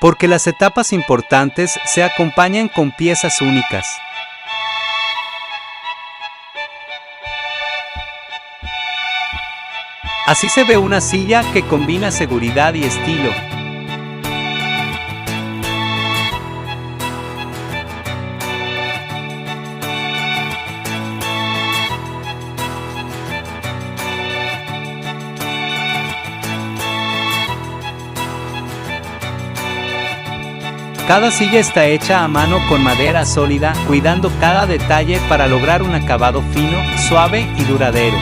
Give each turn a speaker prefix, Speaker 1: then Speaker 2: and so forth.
Speaker 1: porque las etapas importantes se acompañan con piezas únicas. Así se ve una silla que combina seguridad y estilo. Cada silla está hecha a mano con madera sólida, cuidando cada detalle para lograr un acabado fino, suave y duradero.